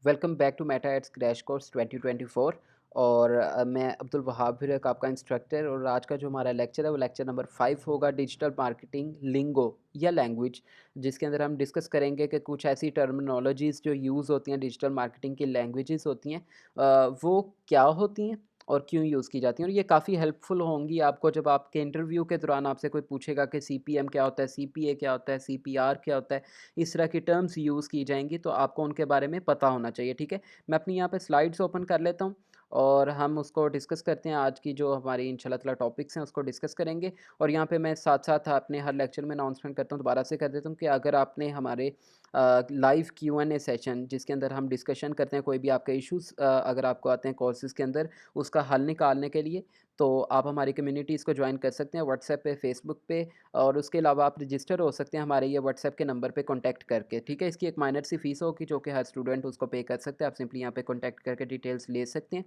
Welcome back to मेटा एट्स crash course 2024 और मैं अब्दुल वहाब भिरक आपका इंस्ट्रक्टर। और आज का जो हमारा लेक्चर है वो लेक्चर नंबर 5 होगा, डिजिटल मार्केटिंग लिंगो या लैंग्वेज, जिसके अंदर हम डिस्कस करेंगे कि कुछ ऐसी टर्मिनोलॉजीज़ जो यूज़ होती हैं डिजिटल मार्केटिंग की लैंग्वेजेस होती हैं, वो क्या होती हैं और क्यों यूज़ की जाती हैं। और ये काफ़ी हेल्पफुल होंगी आपको जब आपके इंटरव्यू के दौरान आपसे कोई पूछेगा कि सीपीएम क्या होता है, सीपीए क्या होता है, सीपीआर क्या होता है। इस तरह की टर्म्स यूज़ की जाएँगी तो आपको उनके बारे में पता होना चाहिए, ठीक है? मैं अपनी यहाँ पे स्लाइड्स ओपन कर लेता हूँ और हम उसको डिस्कस करते हैं। आज की जो हमारी इंशाल्लाह ताला टॉपिक्स हैं उसको डिस्कस करेंगे। और यहाँ पे मैं साथ-साथ अपने हर लेक्चर में अनाउंसमेंट करता हूँ, दोबारा से कर देता हूँ कि अगर आपने हमारे live Q and A session जिसके अंदर हम डिस्कशन करते हैं, कोई भी आपके इश्यूज़ अगर आपको आते हैं कोर्सेज़ के अंदर, उसका हल निकालने के लिए, तो आप हमारी कम्युनिटीज़ को जॉइन कर सकते हैं व्हाट्सएप पे, फेसबुक पे। और उसके अलावा आप रजिस्टर हो सकते हैं हमारे ये व्हाट्सएप के नंबर पे कॉन्टैक्ट करके, ठीक है? इसकी एक माइनर सी फ़ीस होगी जो कि हर स्टूडेंट उसको पे कर सकते हैं। आप सिंपली यहाँ पे कॉन्टैक्ट करके डिटेल्स ले सकते हैं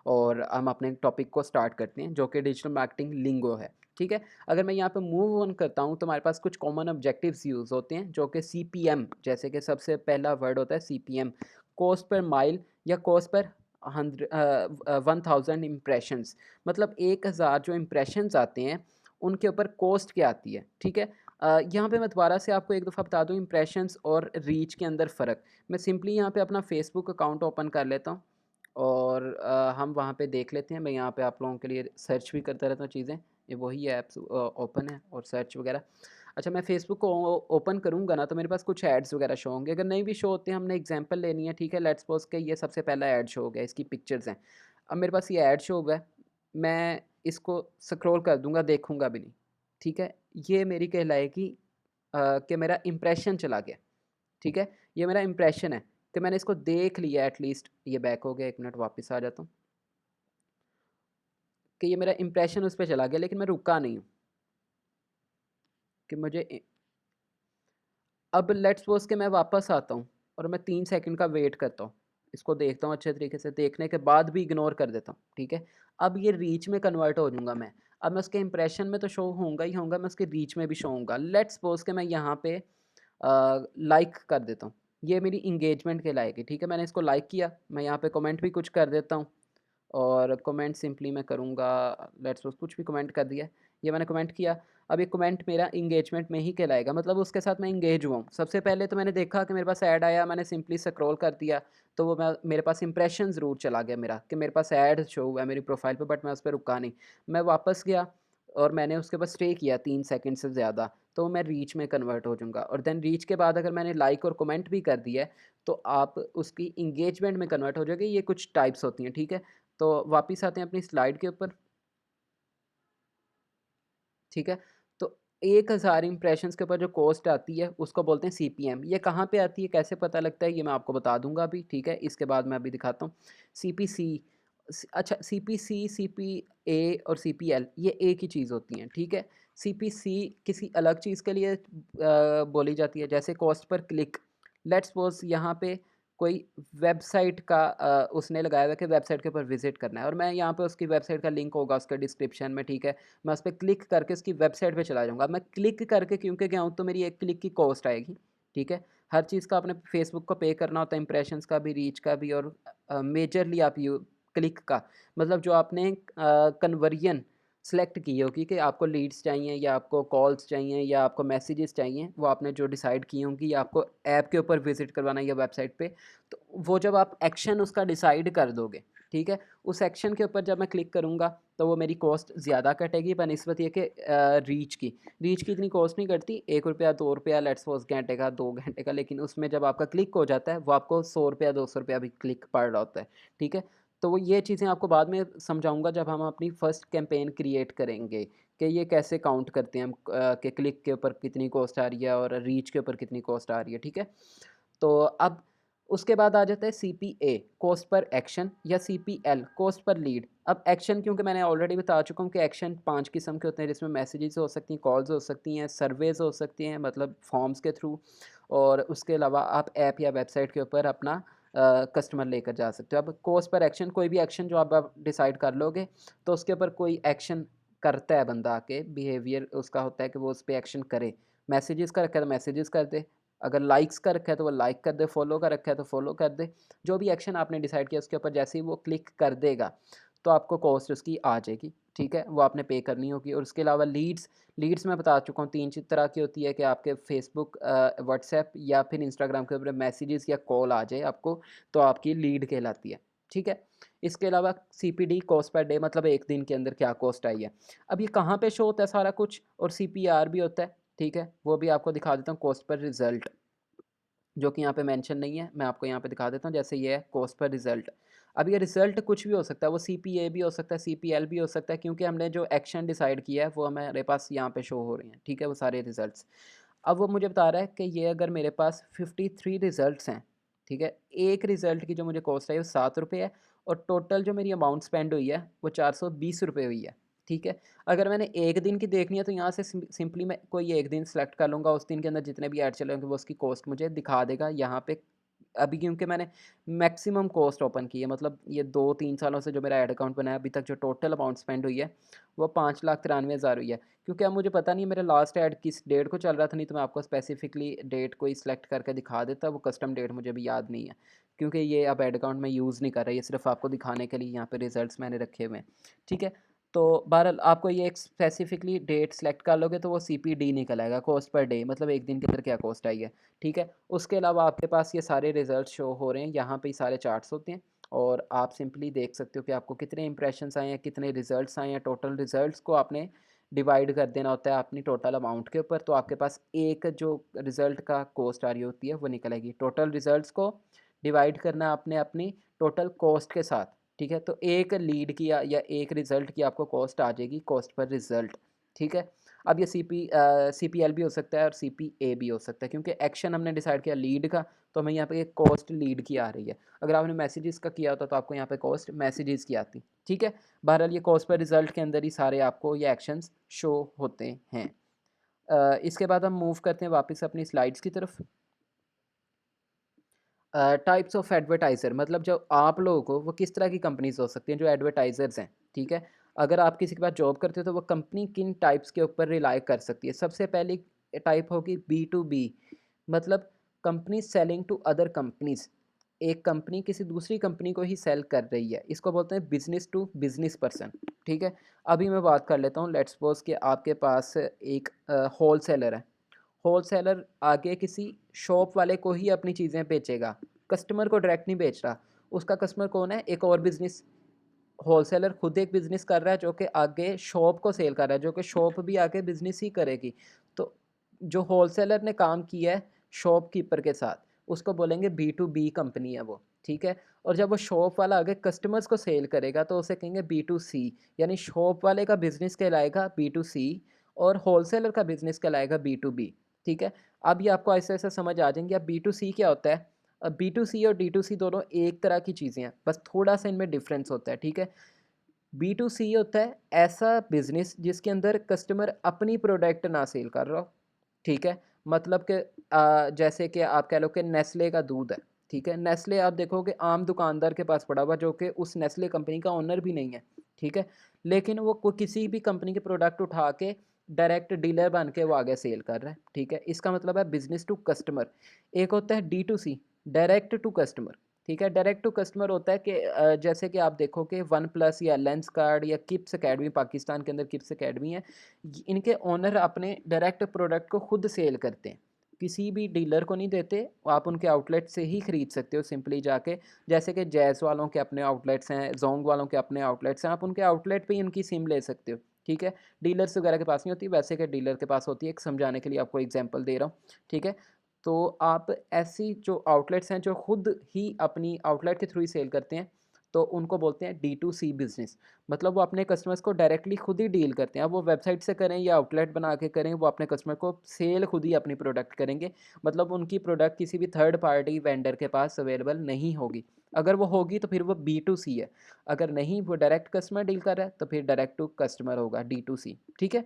और हम अपने टॉपिक को स्टार्ट करते हैं जो कि डिजिटल मार्केटिंग लिंगो है, ठीक है? अगर मैं यहाँ पे मूव ऑन करता हूँ तो हमारे पास कुछ कॉमन ऑब्जेक्टिव्स यूज़ होते हैं जो कि सीपीएम, जैसे कि सबसे पहला वर्ड होता है सीपीएम, कॉस्ट पर माइल या कॉस्ट पर 1000 इम्प्रेशंस। मतलब 1000 जो इम्प्रेशंस आते हैं उनके ऊपर कॉस्ट क्या आती है, ठीक है? यहाँ पे मैं दोबारा से आपको एक दफ़ा बता दूँ इम्प्रेशंस और रीच के अंदर फ़र्क। मैं सिंपली यहाँ पे अपना फेसबुक अकाउंट ओपन कर लेता हूँ और हम वहाँ पे देख लेते हैं। मैं यहाँ पे आप लोगों के लिए सर्च भी करता रहता हूँ चीज़ें, ये वही ऐप्स ओपन है और सर्च वगैरह। अच्छा, मैं फेसबुक को ओपन करूँगा ना तो मेरे पास कुछ एड्स वगैरह शो होंगे। अगर नहीं भी शो होते हैं, हमने एग्जांपल लेनी है, ठीक है? लेट्स सपोज़ कि ये सबसे पहला ऐड शो हो गया, इसकी पिक्चर्स हैं। अब मेरे पास ये ऐड शो हुआ है, मैं इसको स्क्रॉल कर दूँगा, देखूँगा भी नहीं, ठीक है? ये मेरी कहलाएगी कि मेरा इंप्रेशन चला गया, ठीक है? ये मेरा इंप्रेशन है कि मैंने इसको देख लिया एटलीस्ट। ये बैक हो गया, 1 मिनट वापस आ जाता हूँ, कि ये मेरा इंप्रेशन उस पे चला गया लेकिन मैं रुका नहीं हूँ कि मुझे अब लेट्स सपोज़ कि मैं वापस आता हूँ और मैं 3 सेकंड का वेट करता हूँ। इसको देखता हूँ अच्छे तरीके से, देखने के बाद भी इग्नोर कर देता हूँ, ठीक है? अब ये रीच में कन्वर्ट हो जाऊँगा मैं। अब मैं उसके इंप्रेशन में तो शो होऊँगा ही होऊँगा, मैं उसके रीच में भी शो होऊँगा। लेट्स सपोज़ कि मैं यहाँ पे लाइक कर देता हूँ। ये मेरी एंगेजमेंट कहलाएगी, ठीक है? मैंने इसको लाइक किया, मैं यहाँ पे कमेंट भी कुछ कर देता हूँ और कमेंट सिंपली मैं करूँगा, लेट्स सपोज़ कुछ भी कमेंट कर दिया। ये मैंने कमेंट किया, अब ये कमेंट मेरा एंगेजमेंट में ही कहलाएगा, मतलब उसके साथ मैं एंगेज हुआ हूँ। सबसे पहले तो मैंने देखा कि मेरे पास ऐड आया, मैंने सिंपली स्क्रॉल कर दिया, तो वो मैं मेरे पास इंप्रेशन ज़रूर चला गया मेरा कि मेरे पास ऐड शो हुआ है मेरी प्रोफ़ाइल पे, बट मैं उस पे रुका नहीं। मैं वापस गया और मैंने उसके ऊपर स्टे किया 3 सेकंड से ज़्यादा, तो मैं रीच में कन्वर्ट हो जाऊँगा। और देन रीच के बाद अगर मैंने लाइक और कमेंट भी कर दिया है, तो आप उसकी एंगेजमेंट में कन्वर्ट हो जाओगे। ये कुछ टाइप्स होती हैं, ठीक है? तो वापिस आते हैं अपनी स्लाइड के ऊपर, ठीक है? तो 1000 इम्प्रेशंस के ऊपर जो कॉस्ट आती है उसको बोलते हैं सीपीएम। ये कहाँ पे आती है, कैसे पता लगता है, ये मैं आपको बता दूँगा अभी, ठीक है? इसके बाद मैं अभी दिखाता हूँ। सीपीसी अच्छा, सीपीसी, सीपीए और सीपीएल ये एक ही चीज़ होती हैं, ठीक है? सीपीसी किसी अलग चीज़ के लिए बोली जाती है, जैसे cost per click. Let's suppose यहाँ पे कोई वेबसाइट का उसने लगाया हुआ है कि वेबसाइट के ऊपर विज़िट करना है और मैं यहाँ पे उसकी वेबसाइट का लिंक होगा उसके डिस्क्रिप्शन में, ठीक है? मैं उस पे क्लिक करके उसकी वेबसाइट पे चला जाऊँगा। मैं क्लिक करके क्योंकि गया हूँ तो मेरी एक क्लिक की कॉस्ट आएगी, ठीक है? हर चीज़ का आपने फेसबुक को पे करना होता है, इंप्रेशंस का भी, रीच का भी और मेजरली आप यू क्लिक का, मतलब जो आपने कन्वर्जन सेलेक्ट की होगी कि आपको लीड्स चाहिए या आपको कॉल्स चाहिए या आपको मैसेजेस चाहिए, वो आपने जो डिसाइड की होंगी या आपको ऐप के ऊपर विज़िट करवाना है या वेबसाइट पे, तो वो जब आप एक्शन उसका डिसाइड कर दोगे, ठीक है? उस एक्शन के ऊपर जब मैं क्लिक करूँगा तो वो मेरी कॉस्ट ज़्यादा कटेगी बनिस्बत ये कि रीच की। रीच की इतनी कॉस्ट नहीं कटती, ₹1 ₹2 लेट्स सपोज़ घंटे का, 2 घंटे का, लेकिन उसमें जब आपका क्लिक हो जाता है वो आपको ₹100 ₹200 भी क्लिक पड़ रहा होता है, ठीक है? तो वो ये चीज़ें आपको बाद में समझाऊँगा जब हम अपनी फर्स्ट कैंपेन क्रिएट करेंगे कि ये कैसे काउंट करते हैं हम, कि क्लिक के ऊपर कितनी कॉस्ट आ रही है और रीच के ऊपर कितनी कॉस्ट आ रही है, ठीक है? तो अब उसके बाद आ जाता है सीपीए, कॉस्ट पर एक्शन, या सीपीएल, कॉस्ट पर लीड। अब एक्शन क्योंकि मैंने ऑलरेडी बता चुका हूँ कि एक्शन 5 किस्म के होते हैं, जिसमें मैसेजेस हो सकती हैं, कॉल्स हो सकती हैं, सर्वेज़ हो सकती हैं मतलब फॉर्म्स के थ्रू, और उसके अलावा आप ऐप या वेबसाइट के ऊपर अपना कस्टमर लेकर जा सकते हो। अब कॉस्ट पर एक्शन, कोई भी एक्शन जो आप डिसाइड कर लोगे तो उसके ऊपर कोई एक्शन करता है बंदा आके, बिहेवियर उसका होता है कि वो उस पे एक्शन करे। मैसेजेस का रखा है तो मैसेजेस कर दे, अगर लाइक्स का रखा है तो वो लाइक कर दे, फॉलो का रखा है तो फॉलो कर दे। जो भी एक्शन आपने डिसाइड किया उसके ऊपर जैसे ही वो क्लिक कर देगा तो आपको कॉस्ट उसकी आ जाएगी, ठीक है, वो आपने पे करनी होगी। और उसके अलावा लीड्स मैं बता चुका हूँ 3 तरह की होती है कि आपके फेसबुक, व्हाट्सएप या फिर इंस्टाग्राम के ऊपर मैसेजेस या कॉल आ जाए आपको, तो आपकी लीड कहलाती है, ठीक है। इसके अलावा सीपीडी कॉस्ट पर डे, मतलब एक दिन के अंदर क्या कॉस्ट आई है। अब ये कहाँ पे शो होता है सारा कुछ, और सीपीआर भी होता है, ठीक है, वो भी आपको दिखा देता हूँ। कॉस्ट पर रिजल्ट जो कि यहाँ पे मेंशन नहीं है, मैं आपको यहाँ पे दिखा देता हूँ। जैसे ये है कॉस्ट पर रिजल्ट। अब ये रिजल्ट कुछ भी हो सकता है, वो सीपीए भी हो सकता है, सीपीएल भी हो सकता है, क्योंकि हमने जो एक्शन डिसाइड किया है वो हमारे पास यहाँ पे शो हो रहे हैं, ठीक है, वो सारे रिजल्ट्स। अब वो मुझे बता रहा है कि ये अगर मेरे पास 53 रिजल्ट्स हैं, ठीक है, एक रिजल्ट की जो मुझे कॉस्ट आई वो ₹7 है, और टोटल जो मेरी अमाउंट स्पेंड हुई है वो ₹420 हुई है, ठीक है। अगर मैंने एक दिन की देखनी है तो यहाँ से सिंपली मैं कोई एक दिन सेलेक्ट कर लूँगा, उस दिन के अंदर जितने भी ऐड चले होंगे वो उसकी कॉस्ट मुझे दिखा देगा यहाँ पे। अभी क्योंकि मैंने मैक्सिमम कॉस्ट ओपन की है, मतलब ये 2-3 सालों से जो मेरा ऐड अकाउंट बना है, अभी तक जो टोटल अमाउंट स्पेंड हुई है वो 5,93,000 हुई है। क्योंकि अब मुझे पता नहीं मेरा लास्ट ऐड किस डेट को चल रहा था, नहीं तो मैं आपको स्पेसिफिकली डेट कोई सिलेक्ट करके दिखा देता, वो कस्टम डेट मुझे भी याद नहीं है, क्योंकि ये अब ऐड अकाउंट मैं यूज़ नहीं कर रहा, ये सिर्फ आपको दिखाने के लिए यहाँ पे रिजल्ट्स मैंने रखे हुए हैं, ठीक है। तो बहरहाल आपको ये एक स्पेसिफिकली डेट सेलेक्ट कर लोगे तो वो सीपीडी निकल आएगा, कॉस्ट पर डे, मतलब एक दिन के अंदर क्या कॉस्ट आई है, ठीक है। उसके अलावा आपके पास ये सारे रिजल्ट शो हो रहे हैं, यहाँ पे सारे चार्ट्स होते हैं, और आप सिंपली देख सकते हो कि आपको कितने इंप्रेशंस आए हैं, कितने रिजल्ट्स आए हैं। टोटल रिजल्ट्स को आपने डिवाइड कर देना होता है अपनी टोटल अमाउंट के ऊपर, तो आपके पास एक जो रिज़ल्ट का कॉस्ट आ रही होती है वो निकल आएगी। टोटल रिजल्ट्स को डिवाइड करना है आपने अपनी टोटल कॉस्ट के साथ, ठीक है। तो एक लीड की या एक रिज़ल्ट की आपको कॉस्ट आ जाएगी, कॉस्ट पर रिज़ल्ट, ठीक है। अब ये सीपीएल भी हो सकता है और सीपीए भी हो सकता है, क्योंकि एक्शन हमने डिसाइड किया लीड का, तो हमें यहाँ पे एक कॉस्ट लीड की आ रही है। अगर आपने मैसेजेस का किया होता तो आपको यहाँ पे कॉस्ट मैसेजेस की आती, ठीक है। बहरहाल ये कॉस्ट पर रिजल्ट के अंदर ही सारे आपको ये एक्शंस शो होते हैं। इसके बाद हम मूव करते हैं वापस अपनी स्लाइड्स की तरफ। टाइप्स ऑफ एडवर्टाइज़र, मतलब जो आप लोगों को वो किस तरह की कंपनीज हो सकती हैं जो एडवर्टाइज़र्स हैं, ठीक है। अगर आप किसी के पास जॉब करते हो तो वो कंपनी किन टाइप्स के ऊपर रिलाई कर सकती है। सबसे पहली टाइप होगी बी टू बी, मतलब company selling to other companies. एक कंपनी किसी दूसरी कंपनी को ही सेल कर रही है, इसको बोलते हैं बिजनेस टू बिजनेस पर्सन, ठीक है। अभी मैं बात कर लेता हूँ, लेट्स सपोज कि आपके पास एक होल सेलर है। होलसेलर आगे किसी शॉप वाले को ही अपनी चीज़ें बेचेगा, कस्टमर को डायरेक्ट नहीं बेच रहा। उसका कस्टमर कौन है, एक और बिजनेस। होलसेलर खुद एक बिजनेस कर रहा है जो कि आगे शॉप को सेल कर रहा है, जो कि शॉप भी आगे बिजनेस ही करेगी। तो जो होलसेलर ने काम किया है शॉपकीपर के साथ, उसको बोलेंगे बी टू बी कंपनी है वो, ठीक है। और जब वो शॉप वाला आगे कस्टमर्स को सेल करेगा तो उसे कहेंगे बी टू सी, यानी शॉप वाले का बिजनेस कहलाएगा बी टू सी और होलसेलर का बिजनेस कहलाएगा बी टू बी, ठीक है। अब ये आपको ऐसे ऐसे समझ आ जाएंगे। अब बी टू सी क्या होता है, अब बी टू सी और डी टू सी दोनों एक तरह की चीज़ें हैं, बस थोड़ा सा इनमें डिफरेंस होता है, ठीक है। बी टू सी होता है ऐसा बिजनेस जिसके अंदर कस्टमर अपनी प्रोडक्ट ना सेल कर रहा हो, ठीक है। मतलब कि जैसे कि आप कह लो कि नेस्ले का दूध है, ठीक है। नेस्ले आप देखोगे आम दुकानदार के पास पड़ा हुआ जो कि उस नेस्ले कंपनी का ओनर भी नहीं है, ठीक है। लेकिन वो किसी भी कंपनी के प्रोडक्ट उठा के डायरेक्ट डीलर बन के वो आगे सेल कर रहा है, ठीक है। इसका मतलब है बिजनेस टू कस्टमर। एक होता है D to C, direct to customer, ठीक है। डायरेक्ट टू कस्टमर होता है कि जैसे कि आप देखो कि वन प्लस या लेंस कार्ड या किप्स अकेडमी, पाकिस्तान के अंदर किप्स अकेडमी है, इनके ओनर अपने डायरेक्ट प्रोडक्ट को खुद सेल करते हैं, किसी भी डीलर को नहीं देते। आप उनके आउटलेट से ही ख़रीद सकते हो सिंपली जाके। जैसे कि जैज़ वालों के अपने आउटलेट्स हैं, जोंग वालों के अपने आउटलेट्स हैं, आप उनके आउटलेट पे ही उनकी सिम ले सकते हो, ठीक है। डीलर्स वगैरह के पास नहीं होती, वैसे कि डीलर के पास होती है। एक समझाने के लिए आपको एग्जांपल दे रहा हूँ, ठीक है। तो आप ऐसी जो आउटलेट्स हैं जो खुद ही अपनी आउटलेट के थ्रू ही सेल करते हैं, तो उनको बोलते हैं डी टू सी बिज़नेस। मतलब वो अपने कस्टमर्स को डायरेक्टली खुद ही डील करते हैं। अब वो वेबसाइट से करें या आउटलेट बना के करें, वो अपने कस्टमर को सेल खुद ही अपनी प्रोडक्ट करेंगे। मतलब उनकी प्रोडक्ट किसी भी थर्ड पार्टी वेंडर के पास अवेलेबल नहीं होगी। अगर वो होगी तो फिर वो बी टू सी है, अगर नहीं वो डायरेक्ट कस्टमर डील कर रहा है तो फिर डायरेक्ट टू कस्टमर होगा, डी टू सी, ठीक है।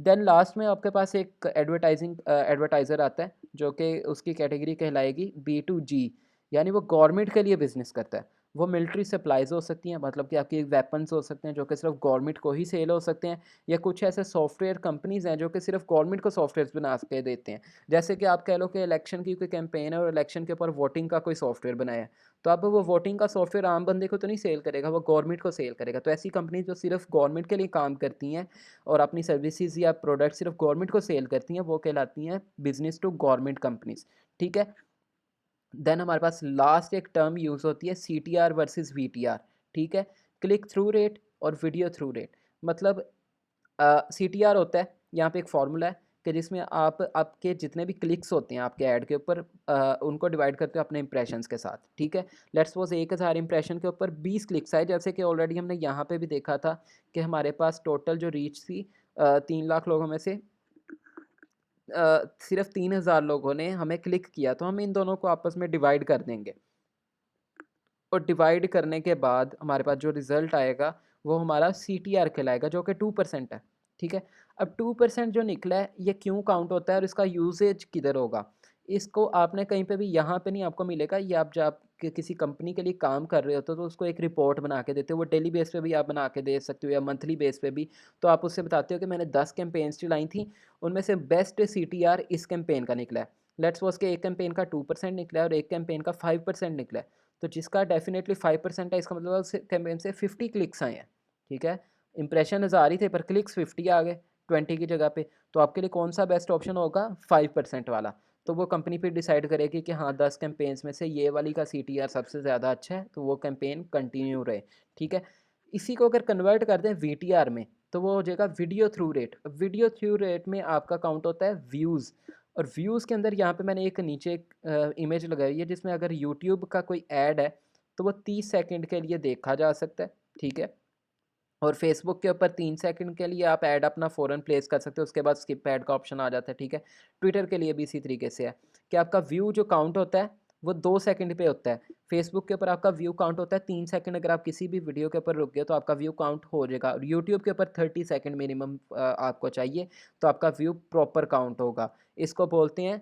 देन लास्ट में आपके पास एक एडवर्टाइज़र आता है जो कि उसकी कैटेगरी कहलाएगी बी टू जी, यानी वो गवर्नमेंट के लिए बिज़नेस करता है। वो मिलिट्री सप्लाइज़ हो सकती हैं, मतलब कि आपके वेपन्स हो सकते हैं जो कि सिर्फ गवर्नमेंट को ही सेल हो सकते हैं, या कुछ ऐसे सॉफ्टवेयर कंपनीज़ हैं जो कि सिर्फ गवर्नमेंट को सॉफ्टवेयर्स बना के देते हैं। जैसे कि आप कह लो कि इलेक्शन की कोई कैंपेन है और इलेक्शन के ऊपर वोटिंग का कोई सॉफ्टवेयर बनाया है, तो अब वो वोटिंग का सॉफ्टवेयर आम बंदे को तो नहीं सेल करेगा, वो गवर्नमेंट को सेल करेगा। तो ऐसी कंपनी जो सिर्फ गवर्नमेंट के लिए काम करती हैं और अपनी सर्विसेज या प्रोडक्ट सिर्फ गवर्नमेंट को सेल करती हैं, वो कहलाती हैं बिजनेस टू गवर्नमेंट कंपनीज। ठीक है। देन हमारे पास लास्ट एक टर्म यूज़ होती है CTR वर्सेस VTR। ठीक है। क्लिक थ्रू रेट और वीडियो थ्रू रेट। मतलब CTR होता है, यहाँ पे एक फार्मूला है कि जिसमें आप आपके जितने भी क्लिक्स होते हैं आपके ऐड के ऊपर, उनको डिवाइड करते हो अपने इंप्रेशंस के साथ। ठीक है। लेट्स सपोज 1000 इंप्रेशन के ऊपर 20 क्लिक्स आए, जैसे कि ऑलरेडी हमने यहाँ पे भी देखा था कि हमारे पास टोटल जो रीच थी 3 लाख लोगों में से सिर्फ 3000 लोगों ने हमें क्लिक किया, तो हम इन दोनों को आपस में डिवाइड कर देंगे और डिवाइड करने के बाद हमारे पास जो रिज़ल्ट आएगा वो हमारा CTR कहलाएगा, जो कि 2% है। ठीक है। अब 2% जो निकला है ये क्यों काउंट होता है और इसका यूसेज किधर होगा? इसको आपने कहीं पे भी यहाँ पे नहीं आपको मिलेगा, ये आप जब किसी कंपनी के लिए काम कर रहे होते हो तो उसको एक रिपोर्ट बना के देते हो, वो डेली बेस पे भी आप बना के दे सकते हो या मंथली बेस पे भी। तो आप उससे बताते हो कि मैंने 10 कैंपेन्स चलाई थी, उनमें से बेस्ट CTR इस कैंपेन का निकला है। लेट्स सपोज के एक कैंपेन का 2% निकला है और एक कैंपेन का 5% निकला है, तो जिसका डेफिनेटली 5% है, इसका मतलब उस कैंपेन से 50 क्लिक्स आए हैं। ठीक है। इंप्रेशन 1000 ही थे पर क्लिक्स 50 आ गए 20 की जगह पे, तो आपके लिए कौन सा बेस्ट ऑप्शन होगा? 5% वाला। तो वो कंपनी फिर डिसाइड करेगी कि हाँ 10 कैंपेन्स में से ये वाली का CTR सबसे ज़्यादा अच्छा है, तो वो कैंपेन कंटिन्यू रहे। ठीक है। इसी को अगर कन्वर्ट कर दें VTR में, तो वो हो जाएगा video through rate. Video through rate में आपका काउंट होता है व्यूज़, और व्यूज़ के अंदर यहाँ पे मैंने एक नीचे एक इमेज लगाई है जिसमें अगर यूट्यूब का कोई ऐड है तो वो 30 सेकंड के लिए देखा जा सकता है। ठीक है। और फेसबुक के ऊपर 3 सेकंड के लिए आप ऐड अपना फ़ौरन प्लेस कर सकते हो, उसके बाद स्किप ऐड का ऑप्शन आ जाता है। ठीक है। ट्विटर के लिए भी इसी तरीके से है कि आपका व्यू जो काउंट होता है वो 2 सेकंड पे होता है। फेसबुक के ऊपर आपका व्यू काउंट होता है 3 सेकंड, अगर आप किसी भी वीडियो के ऊपर रुक गए तो आपका व्यू काउंट हो जाएगा। और यूट्यूब के ऊपर 30 सेकंड मिनिमम आपको चाहिए, तो आपका व्यू प्रॉपर काउंट होगा। इसको बोलते हैं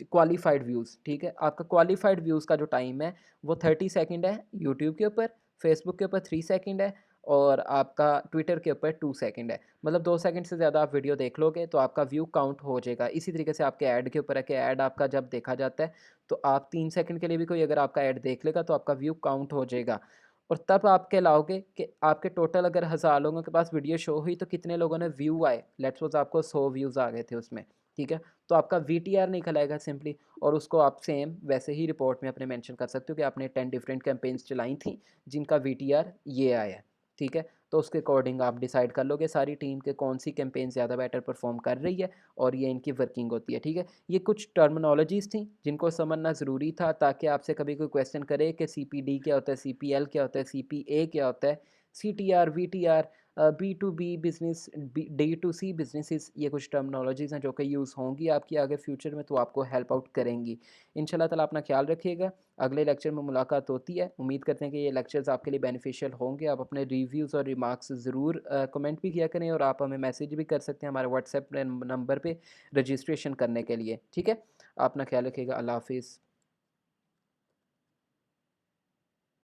क्वालिफाइड व्यूज़। ठीक है। आपका क्वालिफाइड व्यूज़ का जो टाइम है वो 30 सेकंड है यूट्यूब के ऊपर, फेसबुक के ऊपर 3 सेकंड है, और आपका ट्विटर के ऊपर 2 सेकंड है। मतलब 2 सेकंड से ज़्यादा आप वीडियो देख लोगे तो आपका व्यू काउंट हो जाएगा। इसी तरीके से आपके ऐड के ऊपर है कि ऐड आपका जब देखा जाता है तो आप 3 सेकंड के लिए भी कोई अगर आपका ऐड देख लेगा तो आपका व्यू काउंट हो जाएगा। और तब आप कहलाओगे कि आपके टोटल अगर 1000 लोगों के पास वीडियो शो हुई तो कितने लोगों ने व्यू आए, लेट्स सपोज आपको 100 व्यूज़ आ गए थे उसमें। ठीक है। तो आपका VTR निकलेगा सिंपली, और उसको आप सेम वैसे ही रिपोर्ट में अपने मेंशन कर सकते हो कि आपने 10 डिफरेंट कैंपेन्स चलाई थी जिनका VTR ये आया है। ठीक है। तो उसके अकॉर्डिंग आप डिसाइड कर लोगे सारी टीम के कौन सी कैंपेन ज़्यादा बेटर परफॉर्म कर रही है, और ये इनकी वर्किंग होती है। ठीक है। ये कुछ टर्मिनोलॉजीज़ थी जिनको समझना ज़रूरी था, ताकि आपसे कभी कोई क्वेश्चन करे कि CPD क्या होता है, CPL क्या होता है, CPA क्या होता है, CTR, VTR, B2B business, D2C businesses, ये कुछ टर्मिनोलॉजीज़ हैं जो कि यूज़ होंगी आपकी आगे फ्यूचर में, तो आपको हेल्प आउट करेंगी। इंशाल्लाह ताला अपना ख्याल रखिएगा। अगले लेक्चर में मुलाकात होती है। उम्मीद करते हैं कि ये लेक्चर्स आपके लिए बेनिफिशियल होंगे। आप अपने रिव्यूज़ और रिमार्क्स ज़रूर कमेंट भी किया करें, और आप हमें मैसेज भी कर सकते हैं हमारे व्हाट्सएप नंबर पे रजिस्ट्रेशन करने के लिए। ठीक है। अपना ख्याल रखिएगा। अल्लाह हाफ़िज़।